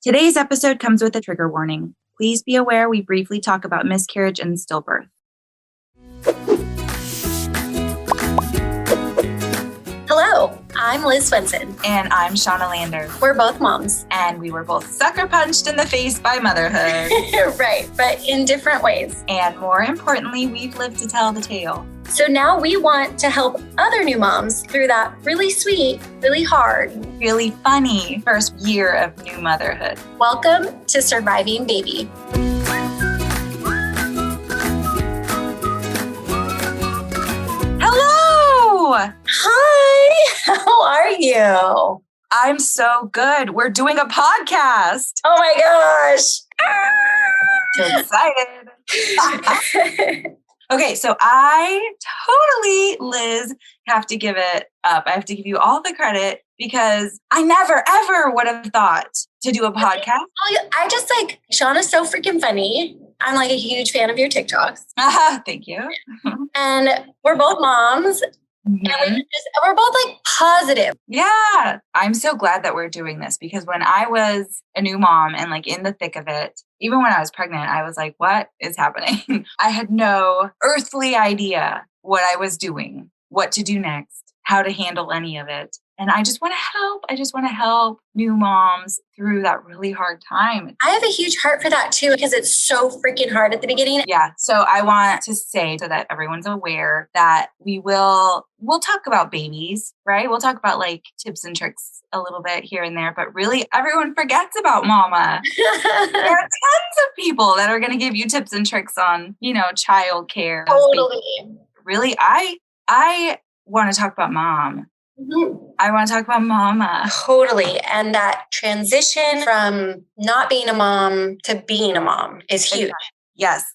Today's episode comes with a trigger warning. Please be aware we briefly talk about miscarriage and stillbirth. Hello, I'm Liz Swenson. And I'm Shauna Lander. We're both moms. And we were both sucker punched in the face by motherhood. Right, but in different ways. And more importantly, we've lived to tell the tale. So now we want to help other new moms through that really sweet, really hard, really funny first year of new motherhood. Welcome to Surviving Baby. Hello! Hi! How are you? I'm so good. We're doing a podcast. Oh my gosh! So excited. Okay, so I totally, Liz, have to give it up. I have to give you all the credit because I never, ever would have thought to do a podcast. I just Shauna's so freaking funny. I'm a huge fan of your TikToks. Thank you. And we're both moms. Mm-hmm. And we're both positive. Yeah. I'm so glad that we're doing this because when I was a new mom and in the thick of it, even when I was pregnant, I was like, what is happening? I had no earthly idea what I was doing, what to do next, how to handle any of it. And I just want to help. I just want to help new moms through that really hard time. I have a huge heart for that too, because it's so freaking hard at the beginning. Yeah. So I want to say so that everyone's aware that we'll talk about babies, right? We'll talk about tips and tricks a little bit here and there, but really everyone forgets about mama. There are tons of people that are going to give you tips and tricks on, childcare. Totally. Really, I want to talk about mom. Mm-hmm. I want to talk about mama. Totally. And that transition from not being a mom to being a mom is huge. Exactly. Yes.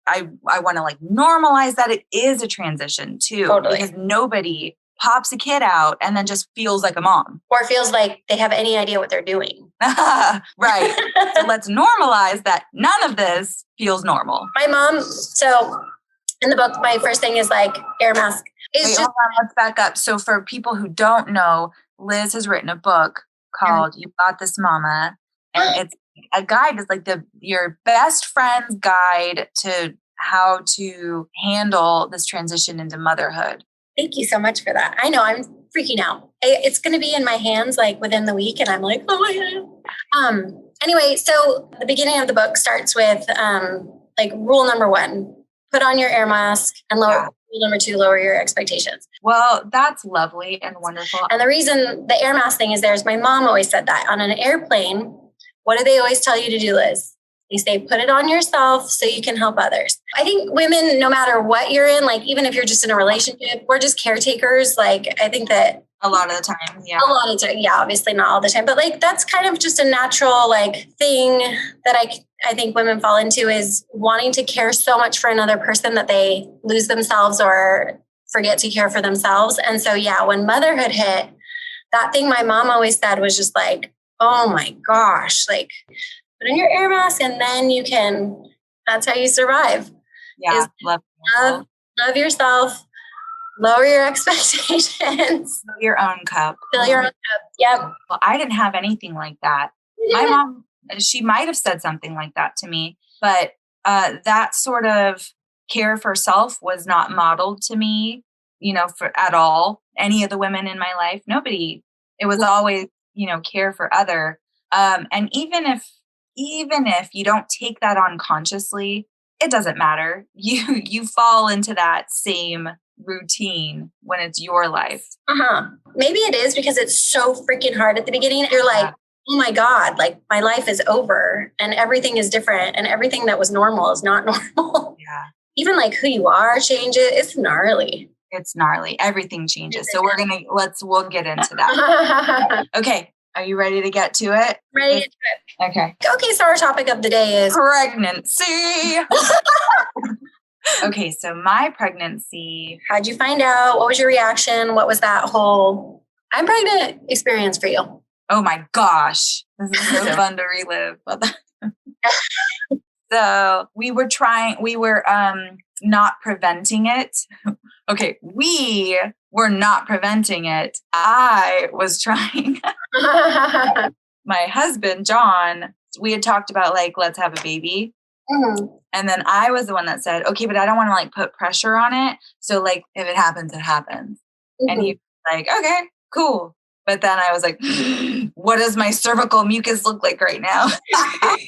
I want to normalize that it is a transition too. Totally. Because nobody pops a kid out and then just feels like a mom. Or feels like they have any idea what they're doing. Right. So let's normalize that none of this feels normal. My mom, so in the book, my first thing is air mask. Hold on, let's back up. So for people who don't know, Liz has written a book called You Got This Mama. And it's a guide. It's your best friend's guide to how to handle this transition into motherhood. Thank you so much for that. I know I'm freaking out. It's going to be in my hands within the week. And I'm oh my God. Anyway, so the beginning of the book starts with rule number 1, put on your air mask and lower. Yeah. Rule number 2, lower your expectations. Well, that's lovely and wonderful. And the reason the air mask thing is there is my mom always said that on an airplane. What do they always tell you to do, Liz? They say, put it on yourself so you can help others. I think women, no matter what you're in, even if you're just in a relationship, we're just caretakers. I think that a lot of the time, yeah. A lot of the time, yeah, obviously not all the time. But that's kind of just a natural thing that I think women fall into is wanting to care so much for another person that they lose themselves or forget to care for themselves. And so, yeah, when motherhood hit, that thing my mom always said was just oh my gosh, put on your air mask and then you can, that's how you survive. Yeah. Love yourself. Lower your expectations. Fill your own cup. Fill your own cup. Yep. Well, I didn't have anything like that. My mom, she might have said something like that to me, but that sort of care for self was not modeled to me, for at all. Any of the women in my life, nobody. It was always, care for other. And even if you don't take that on consciously, it doesn't matter. You fall into that same routine when it's your life. Maybe it is because it's so freaking hard at the beginning. You're oh my God, my life is over and everything is different and everything that was normal is not normal. Yeah. Even who you are changes. It's gnarly. It's gnarly. Everything changes. So we'll get into that. Okay. Are you ready to get to it? Ready to do it. Okay. Okay. So our topic of the day is pregnancy. Okay, so my pregnancy. How'd you find out? What was your reaction? What was that whole I'm pregnant experience for you? Oh my gosh. This is so fun to relive. So we were not preventing it. Okay, we were not preventing it. I was trying. my husband, John, we had talked about like, let's have a baby. Mm-hmm. And then I was the one that said, okay, but I don't want to like put pressure on it. So like, if it happens, it happens. Mm-hmm. And he was like, okay, cool. But then I was like, what does my cervical mucus look like right now?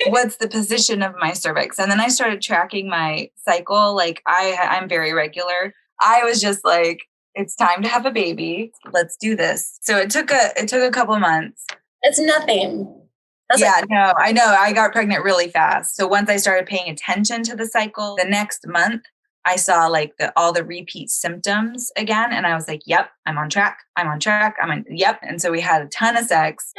What's the position of my cervix? And then I started tracking my cycle. Like I'm very regular. I was just like, it's time to have a baby. Let's do this. So it took a couple of months. It's nothing. No, I know. I got pregnant really fast. So once I started paying attention to the cycle, the next month I saw like all the repeat symptoms again. And I was like, yep, I'm on track. Yep. And so we had a ton of sex.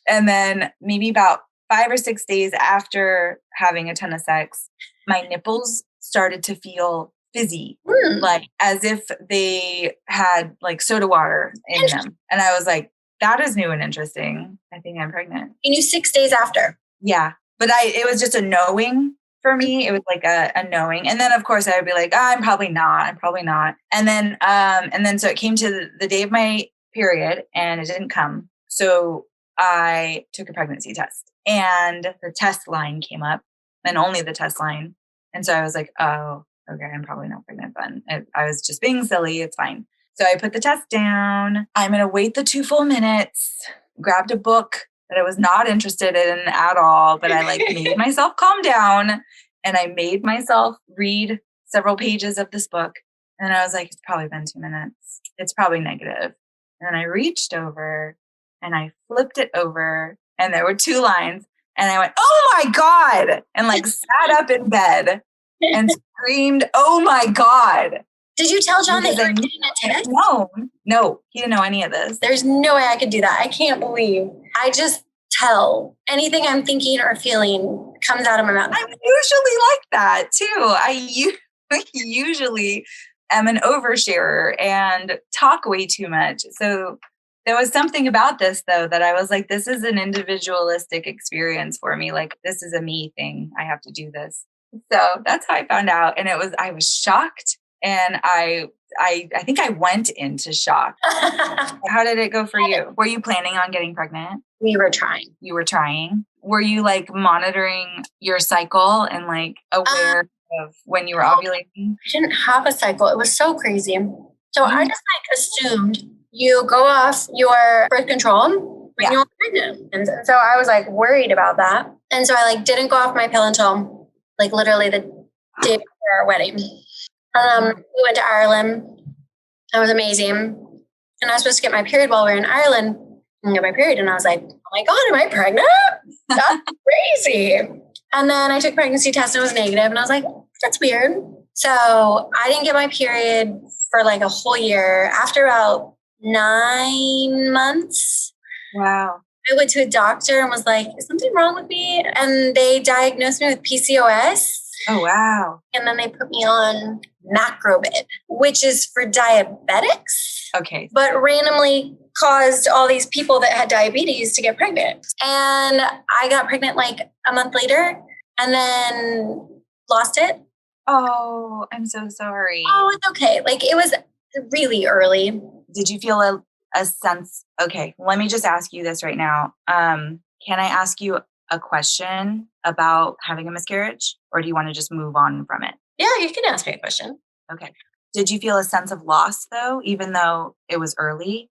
And then maybe about 5 or 6 days after having a ton of sex, my nipples started to feel fizzy, like as if they had like soda water in them. And I was like, that is new and interesting. I think I'm pregnant. You knew 6 days after. Yeah. But it was just a knowing for me. It was like a knowing. And then of course I would be like, I'm probably not. And then so it came to the day of my period and it didn't come. So I took a pregnancy test and the test line came up and only the test line. And so I was like, oh, okay, I'm probably not pregnant then. I was just being silly. It's fine. So I put the test down. I'm going to wait the 2 full minutes, grabbed a book that I was not interested in at all, but I like made myself calm down and I made myself read several pages of this book. And I was like, it's probably been 2 minutes. It's probably negative. And then I reached over and I flipped it over and there were 2 lines and I went, oh my God, and like sat up in bed and screamed, oh my God. Did you tell John that you were getting a test? No, he didn't know any of this. There's no way I could do that. I can't believe. I just tell anything I'm thinking or feeling comes out of my mouth. I'm usually like that too. I usually am an oversharer and talk way too much. So there was something about this though that I was like, this is an individualistic experience for me. Like this is a me thing. I have to do this. So that's how I found out. And I was shocked. And I think I went into shock. How did it go for you? Were you planning on getting pregnant? We were trying. You were trying? Were you like monitoring your cycle and like aware of when you were ovulating? I didn't have a cycle. It was so crazy. So I just like assumed you go off your birth control when you're pregnant. And so I was like worried about that. And so I like didn't go off my pill until like literally the day before our wedding. We went to Ireland. That was amazing. And I was supposed to get my period while we were in Ireland and get my period. And I was like, oh my God, am I pregnant? That's crazy. And then I took a pregnancy test and it was negative. And I was like, that's weird. So I didn't get my period for like a whole year. After about 9 months. Wow. I went to a doctor and was like, is something wrong with me? And they diagnosed me with PCOS. Oh, wow. And then they put me on macrobid, which is for diabetics. Okay. But randomly caused all these people that had diabetes to get pregnant. And I got pregnant like a month later and then lost it. Oh, I'm so sorry. Oh, it's okay. Like it was really early. Did you feel a sense? Okay, let me just ask you this right now. Can I ask you a question about having a miscarriage, or do you want to just move on from it? Yeah, you can ask me a question. Okay. Did you feel a sense of loss though, even though it was early?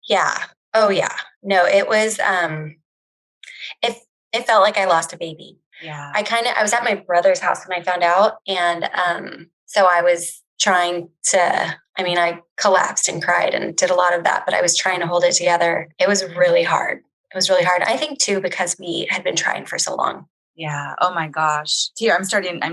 Yeah. Oh yeah. No, it was, it felt like I lost a baby. Yeah. I was at my brother's house when I found out. And so I was trying to, I collapsed and cried and did a lot of that, but I was trying to hold it together. It was really hard. I think too, because we had been trying for so long. Yeah. Oh my gosh. I'm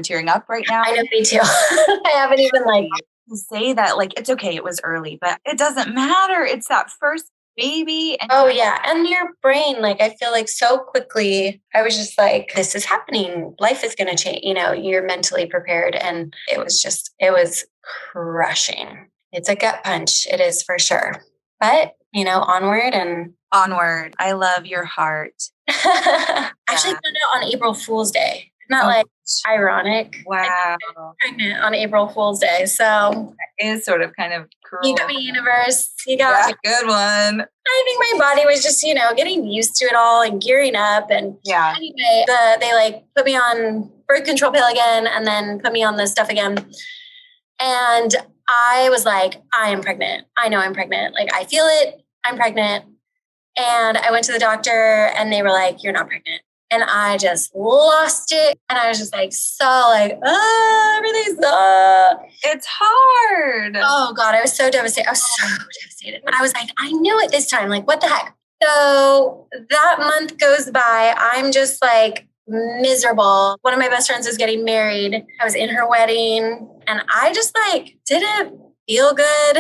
tearing up right now. I know, me too. I haven't even to say that it's okay. It was early, but it doesn't matter. It's that first baby. Oh yeah. And your brain, I feel like so quickly, I was just like, this is happening. Life is going to change. You're mentally prepared. And it was crushing. It's a gut punch. It is for sure. But, onward and onward. I love your heart. Actually found out on April Fool's Day. Not like ironic. Wow. I'm pregnant on April Fool's Day. So it is sort of kind of cruel. You got me, universe. You got me. Good one. I think my body was just, getting used to it all and gearing up. And anyway, they like put me on birth control pill again and then put me on this stuff again. And I was like, I am pregnant. I know I'm pregnant. Like, I feel it. I'm pregnant. And I went to the doctor and they were like, you're not pregnant. And I just lost it. And I was just like, everything's it's hard. Oh God, I was so devastated. But I was like, I knew it this time. Like, what the heck? So that month goes by. I'm just like miserable. One of my best friends was getting married. I was in her wedding and I just like didn't feel good.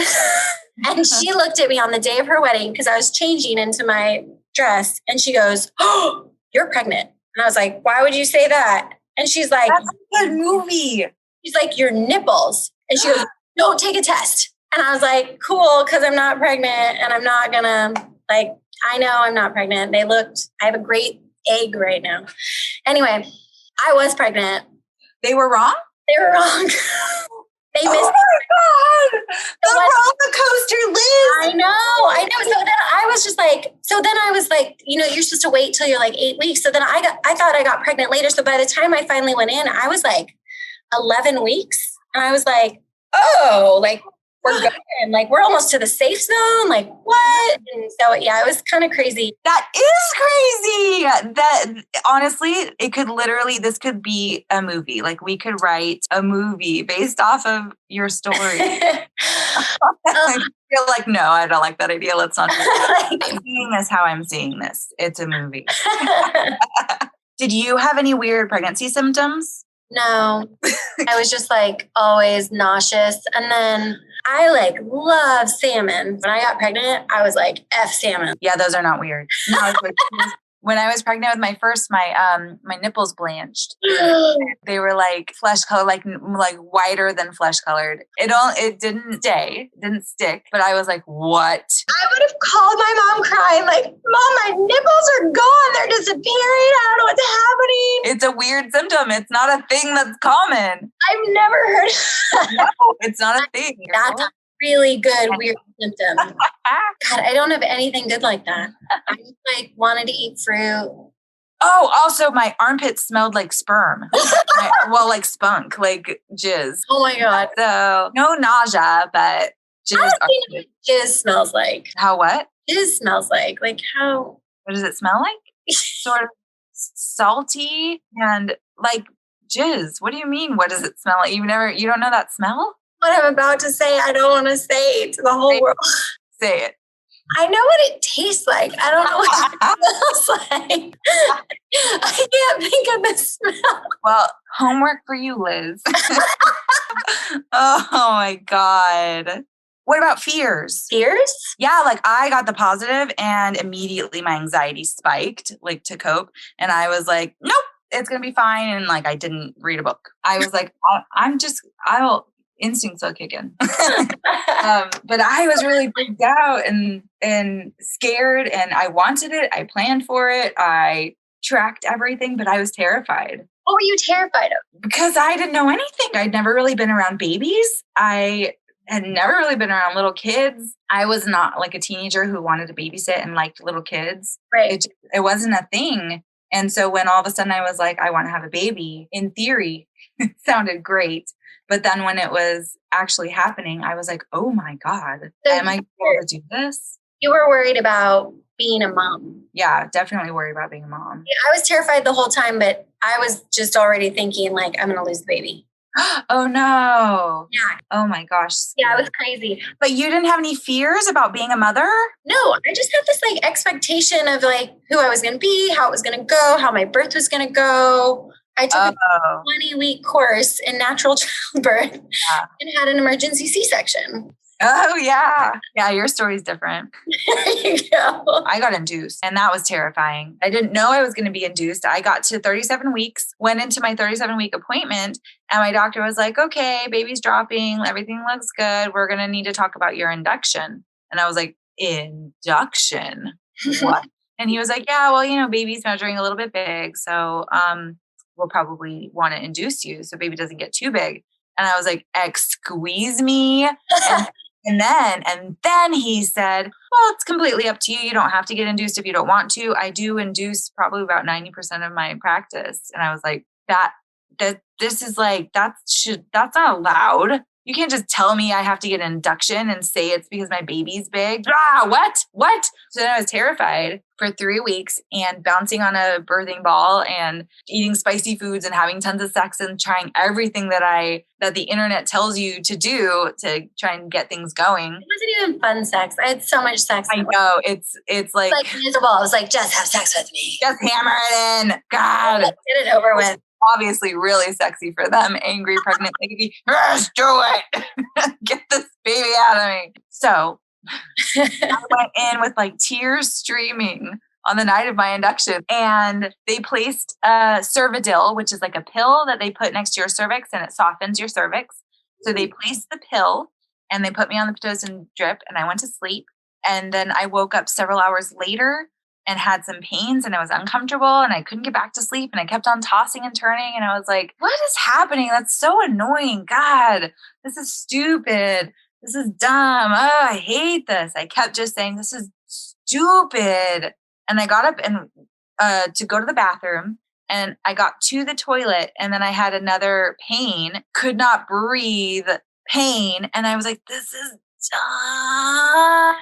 And she looked at me on the day of her wedding because I was changing into my dress and she goes, oh, you're pregnant. And I was like, why would you say that? And she's like, that's a good movie. She's like, your nipples. And she goes, no, take a test. And I was like, cool, because I'm not pregnant and I'm not gonna, I know I'm not pregnant. I have a great egg right now. Anyway, I was pregnant. They were wrong? They were wrong. They missed. Oh my God. The roller coaster, Liz. I know. So then I was like, you're supposed to wait till you're like 8 weeks. So then I thought I got pregnant later. So by the time I finally went in, I was like 11 weeks. And I was like, oh, like we're going, like we're almost to the safe zone. Like what? And so, it was kind of crazy. That is crazy. That honestly, this could be a movie. Like we could write a movie based off of your story. I feel like, no, I don't like that idea. Let's not do that. I'm seeing this how I'm seeing this. It's a movie. Did you have any weird pregnancy symptoms? No, I was just like always nauseous. And then I like love salmon. When I got pregnant, I was like, F salmon. Yeah, those are not weird. No, when I was pregnant with my first, my nipples blanched. They were like flesh color, like whiter than flesh colored. It didn't stick. But I was like, what? I would have called my mom crying, like, Mom, my nipples are gone. They're disappearing. I don't know what's happening. It's a weird symptom. It's not a thing that's common. I've never heard of that. No, it's not a thing. That's a really good weird symptom. God, I don't have anything good like that. I just like wanted to eat fruit. Oh, also my armpits smelled like sperm. Like spunk, like jizz. Oh my God. So no nausea, but jizz smells like. How what? Jizz smells like how? What does it smell like? Sort of salty and like jizz. What do you mean? What does it smell like? You don't know that smell? What I'm about to say, I don't want to say it to the whole world. Say it. I know what it tastes like. I don't know what it smells like. I can't think of the smell. Well, homework for you, Liz. Oh my God. What about fears? Fears? Yeah, like I got the positive and immediately my anxiety spiked, like to cope. And I was like, nope, it's going to be fine. And like, I didn't read a book. I was like, instincts will kick in. But I was really freaked out and scared and I wanted it. I planned for it. I tracked everything, but I was terrified. What were you terrified of? Because I didn't know anything. I'd never really been around babies. I had never really been around little kids. I was not like a teenager who wanted to babysit and liked little kids. Right. It wasn't a thing. And so when all of a sudden I was like, I want to have a baby, in theory, it sounded great. But then when it was actually happening, I was like, oh my God, am I able to do this? You were worried about being a mom. Yeah, definitely worried about being a mom. Yeah, I was terrified the whole time, but I was just already thinking like, I'm going to lose the baby. Oh no. Yeah. Oh my gosh. Yeah, it was crazy. But you didn't have any fears about being a mother? No, I just had this like expectation of like who I was going to be, how it was going to go, how my birth was going to go. I took a 20-week course in natural childbirth and had an emergency C-section. Oh, yeah. Yeah, your story's different. There you go. I got induced, and that was terrifying. I didn't know I was going to be induced. I got to 37 weeks, went into my 37-week appointment, and my doctor was like, okay, baby's dropping. Everything looks good. We're going to need to talk about your induction. And I was like, induction? What? And he was like, yeah, well, baby's measuring a little bit big. So will probably want to induce you so baby doesn't get too big. And I was like, squeeze me. And then he said, well, it's completely up to you. You don't have to get induced if you don't want to. I do induce probably about 90% of my practice. And I was like, this is like, that's not allowed. You can't just tell me I have to get an induction and say it's because my baby's big. What? So then I was terrified for 3 weeks and bouncing on a birthing ball and eating spicy foods and having tons of sex and trying everything that the internet tells you to do to try and get things going. It wasn't even fun sex. I had so much sex. I know. It's like miserable. I was like, just have sex with me. Just hammer it in. God. Get it over with. Obviously really sexy for them, angry pregnant lady. Just do it. Get this baby out of me. So I went in with like tears streaming on the night of my induction, and they placed Cervidil, which is like a pill that they put next to your cervix and it softens your cervix. So they placed the pill and they put me on the Pitocin drip and I went to sleep. And then I woke up several hours later and had some pains and I was uncomfortable and I couldn't get back to sleep and I kept on tossing and turning and I was like, what is happening? That's so annoying. God, this is stupid. This is dumb. Oh, I hate this. I kept just saying, this is stupid. And I got up and to go to the bathroom and I got to the toilet and then I had another pain, could not breathe pain. And I was like, this is dumb.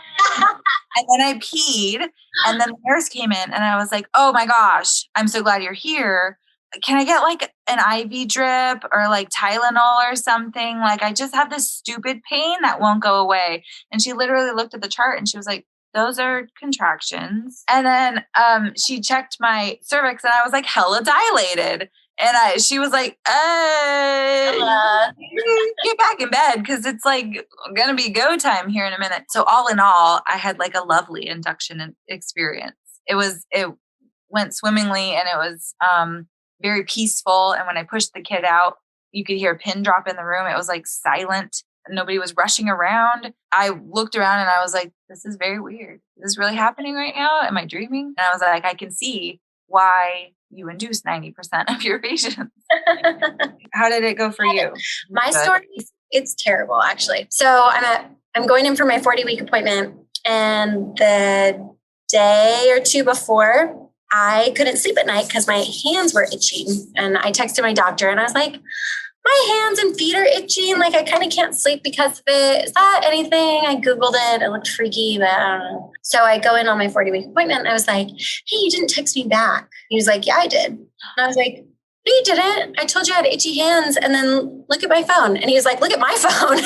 And then I peed and then the nurse came in and I was like, oh my gosh, I'm so glad you're here. Can I get like an IV drip or like Tylenol or something? Like I just have this stupid pain that won't go away. And she literally looked at the chart and she was like, those are contractions. And then she checked my cervix and I was like hella dilated. And she was like, get back in bed because it's like going to be go time here in a minute. So all in all, I had like a lovely induction experience. It went swimmingly and it was very peaceful. And when I pushed the kid out, you could hear a pin drop in the room. It was like silent. Nobody was rushing around. I looked around and I was like, this is very weird. Is this really happening right now? Am I dreaming? And I was like, I can see why you induce 90% of your patients. How did it go for you? My story, it's terrible actually. So I'm going in for my 40-week appointment and the day or two before, I couldn't sleep at night because my hands were itching. And I texted my doctor and I was like, my hands and feet are itching. Like I kind of can't sleep because of it. Is that anything? I Googled it. It looked freaky, but I don't know. So I go in on my 40-week appointment and I was like, hey, you didn't text me back. He was like, yeah, I did. And I was like, no, you didn't. I told you I had itchy hands and then look at my phone. And he was like, look at my phone.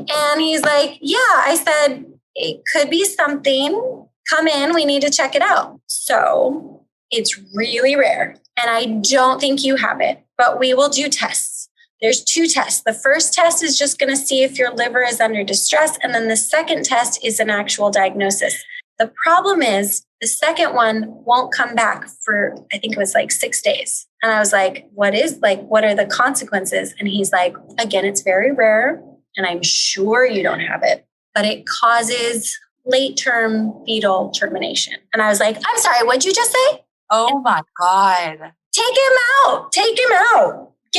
And he's like, yeah, I said, it could be something. Come in. We need to check it out. So it's really rare. And I don't think you have it, but we will do tests. There's 2 tests. The first test is just going to see if your liver is under distress. And then the second test is an actual diagnosis. The problem is the second one won't come back for, I think it was like 6 days. And I was like, what are the consequences? And he's like, again, it's very rare. And I'm sure you don't have it, but it causes late-term fetal termination. And I was like, I'm sorry, what'd you just say? Oh my God. Take him out. Get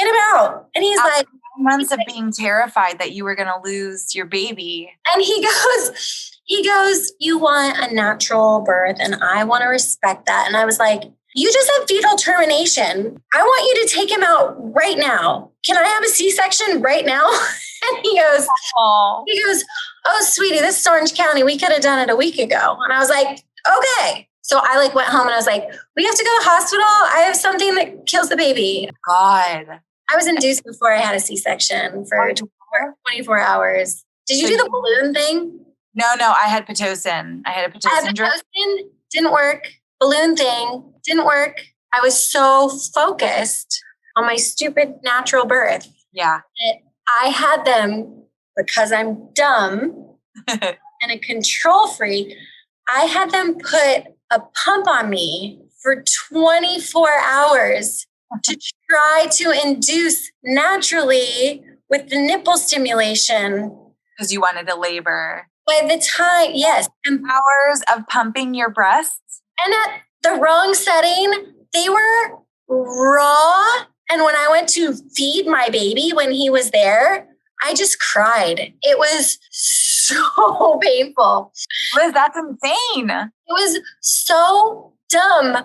him out. And he's After like, 9 months of being terrified that you were going to lose your baby. And he goes, you want a natural birth and I want to respect that. And I was like, you just have fetal termination. I want you to take him out right now. Can I have a C-section right now? And he goes, oh, sweetie, this is Orange County. We could have done it a week ago. And I was like, okay. So I went home and I was like, we have to go to the hospital. I have something that kills the baby. God. I was induced before I had a C-section for 24 hours. Did you do the balloon thing? No, I had Pitocin. I had a Pitocin drip. Didn't work. Balloon thing didn't work. I was so focused on my stupid natural birth. Yeah. I had them because I'm dumb and a control freak. I had them put a pump on me for 24 hours to try to induce naturally with the nipple stimulation. Because you wanted to labor. By the time, yes. And hours of pumping your breasts. And at the wrong setting, they were raw. And when I went to feed my baby when he was there, I just cried. It was so painful. Liz, that's insane. It was so dumb.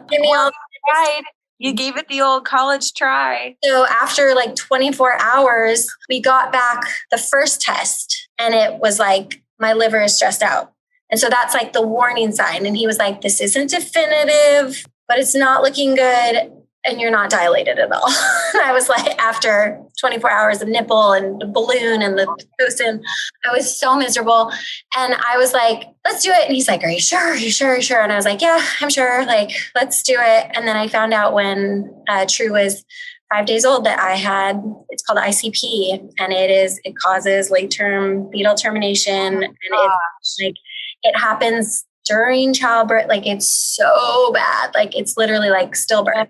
You gave it the old college try. So after like 24 hours, we got back the first test and it was like, my liver is stressed out. And so that's like the warning sign. And he was like, this isn't definitive, but it's not looking good. And you're not dilated at all. I was like, after 24 hours of nipple and the balloon and the Pitocin, I was so miserable. And I was like, let's do it. And he's like, are you sure? Are you sure? Are you sure? And I was like, yeah, I'm sure. Like, let's do it. And then I found out when True was 5 days old that I had, it's called ICP, and it causes late-term fetal termination. And it's like, it happens during childbirth. Like, it's so bad. Like, it's literally like stillbirth.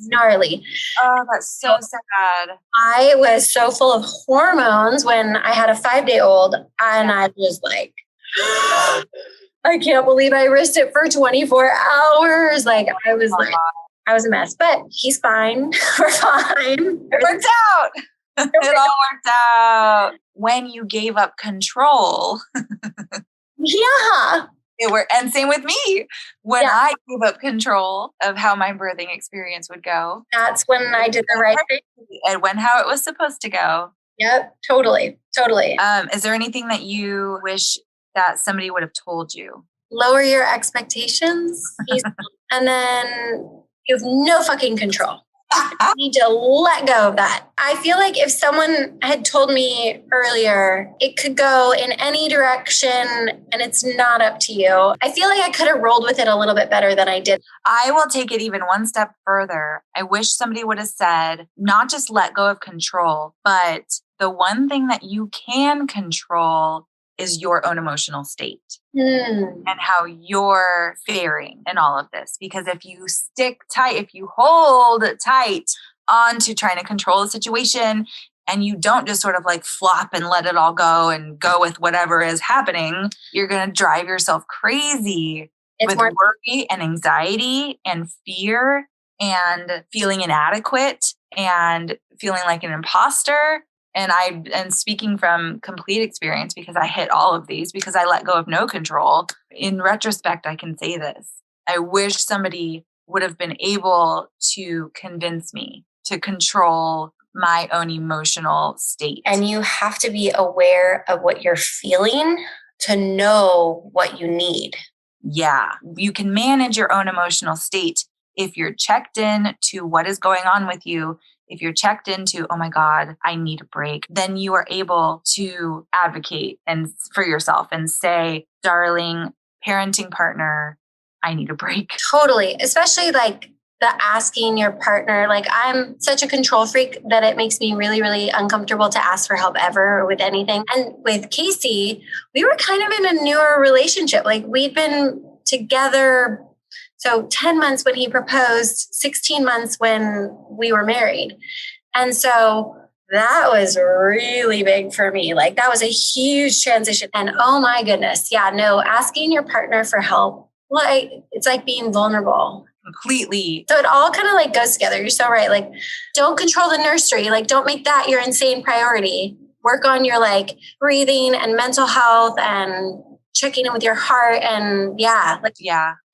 Gnarly. Oh, that's so sad. I was so full of hormones when I had a 5-day-old, and I was like, I can't believe I risked it for 24 hours. Like, I was a mess, but he's fine. We're fine. It worked out. It all worked out. When you gave up control. Yeah. And same with me. When I gave up control of how my birthing experience would go. That's when I did the right thing. And went how it was supposed to go. Yep, totally. Is there anything that you wish that somebody would have told you? Lower your expectations. And then you have no fucking control. You need to let go of that. I feel like if someone had told me earlier, it could go in any direction and it's not up to you. I feel like I could have rolled with it a little bit better than I did. I will take it even one step further. I wish somebody would have said, not just let go of control, but the one thing that you can control is your own emotional state and how you're faring in all of this. Because if you stick tight, if you hold tight on to trying to control the situation and you don't just sort of like flop and let it all go and go with whatever is happening, you're going to drive yourself crazy with worry and anxiety and fear and feeling inadequate and feeling like an imposter. And speaking from complete experience because I hit all of these because I let go of no control. In retrospect, I can say this. I wish somebody would have been able to convince me to control my own emotional state. And you have to be aware of what you're feeling to know what you need. Yeah, you can manage your own emotional state if you're checked in to what is going on with you. If you're checked into, oh my God, I need a break, then you are able to advocate for yourself and say, darling, parenting partner, I need a break. Totally. Especially like the asking your partner, like I'm such a control freak that it makes me really, really uncomfortable to ask for help ever or with anything. And with Casey, we were kind of in a newer relationship. Like we'd been together. So 10 months when he proposed, 16 months when we were married. And so that was really big for me. Like that was a huge transition. And oh my goodness. Yeah, no, asking your partner for help, like it's like being vulnerable. Completely. So it all kind of like goes together. You're so right. Like don't control the nursery. Like don't make that your insane priority. Work on your like breathing and mental health and checking in with your heart and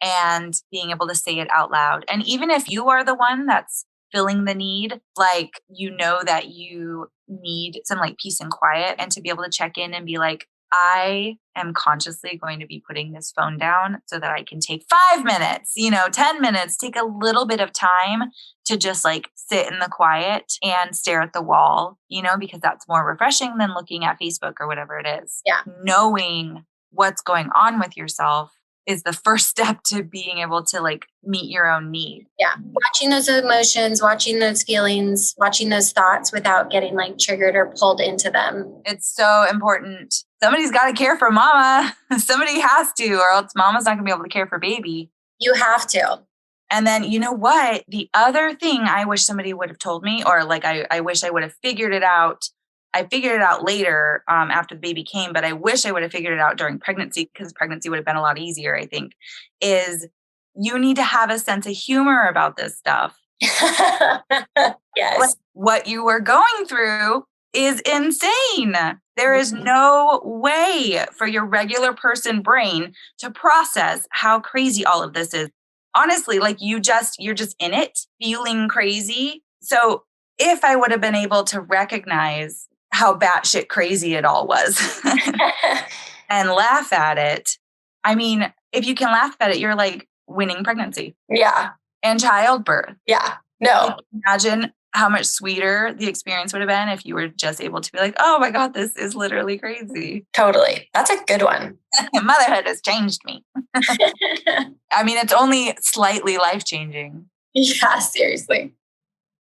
and being able to say it out loud. And even if you are the one that's feeling the need, like, you know that you need some like peace and quiet and to be able to check in and be like, I am consciously going to be putting this phone down so that I can take 5 minutes, 10 minutes, take a little bit of time to just like sit in the quiet and stare at the wall, because that's more refreshing than looking at Facebook or whatever it is. Yeah. Knowing what's going on with yourself is the first step to being able to like meet your own need. Yeah. Watching those emotions, watching those feelings, watching those thoughts without getting like triggered or pulled into them. It's so important. Somebody's got to care for mama. Somebody has to, or else mama's not going to be able to care for baby. You have to. And then, you know what? The other thing I wish somebody would have told me, or like I wish I would have figured it out. I figured it out later after the baby came, but I wish I would have figured it out during pregnancy because pregnancy would have been a lot easier, I think, is you need to have a sense of humor about this stuff. Yes. What you were going through is insane. There is no way for your regular person brain to process how crazy all of this is. Honestly, like you're just in it, feeling crazy. So if I would have been able to recognize how batshit crazy it all was and laugh at it, I mean, if you can laugh at it, you're like winning pregnancy. Yeah. And childbirth. Yeah. No. Like, imagine how much sweeter the experience would have been if you were just able to be like, oh my God, this is literally crazy. Totally. That's a good one. Motherhood has changed me. I mean, it's only slightly life-changing. Yeah, seriously.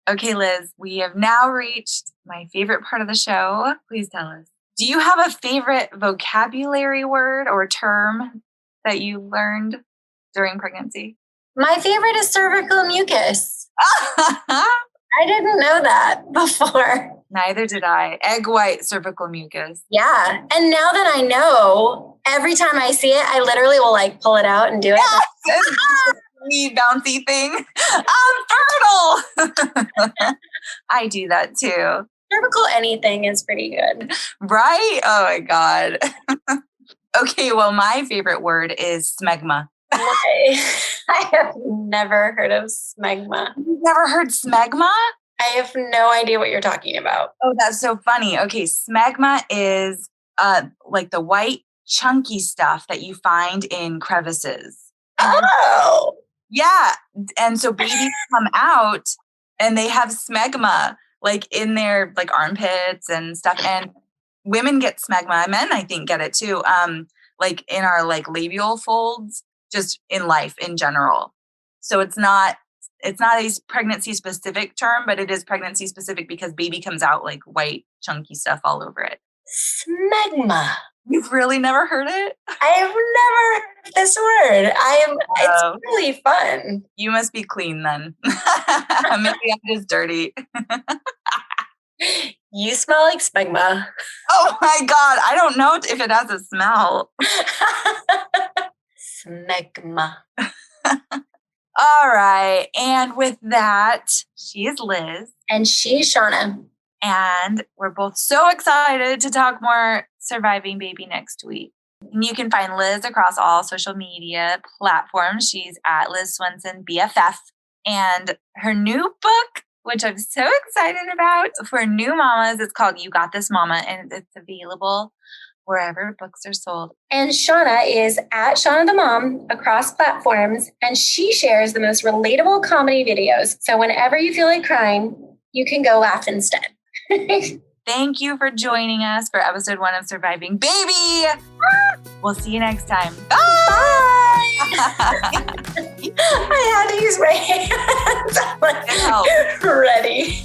Okay, Liz, we have now reached my favorite part of the show. Please tell us. Do you have a favorite vocabulary word or term that you learned during pregnancy? My favorite is cervical mucus. I didn't know that before. Neither did I. Egg white cervical mucus. Yeah. And now that I know, every time I see it, I literally will like pull it out and do it. Yes, wee bouncy thing. I'm fertile. I do that too. Cervical anything is pretty good. Right? Oh my God. Okay, well, my favorite word is smegma. I have never heard of smegma. You've never heard smegma? I have no idea what you're talking about. Oh, that's so funny. Okay, smegma is like the white chunky stuff that you find in crevices. Oh. Yeah. And so babies come out and they have smegma like in their like armpits and stuff. And women get smegma. Men, I think, get it too. Like in our like labial folds, just in life in general. So it's not a pregnancy specific term, but it is pregnancy specific because baby comes out like white chunky stuff all over it. Smegma. You've really never heard it? I have never heard of this word. It's really fun. You must be clean then. Maybe I'm just dirty. You smell like smegma. Oh my God. I don't know if it has a smell. Smegma. All right. And with that, she is Liz. And she's Shauna. And we're both so excited to talk more surviving baby next week. And you can find Liz across all social media platforms. She's at Liz Swenson BFF. And her new book, which I'm so excited about for new mamas, it's called You Got This Mama, and it's available wherever books are sold. And Shauna is at Shauna the Mom across platforms, and she shares the most relatable comedy videos. So whenever you feel like crying, you can go laugh instead. Thank you for joining us for episode 1 of Surviving Baby. We'll see you next time. Bye. I had to use my hands. I'm like, ready.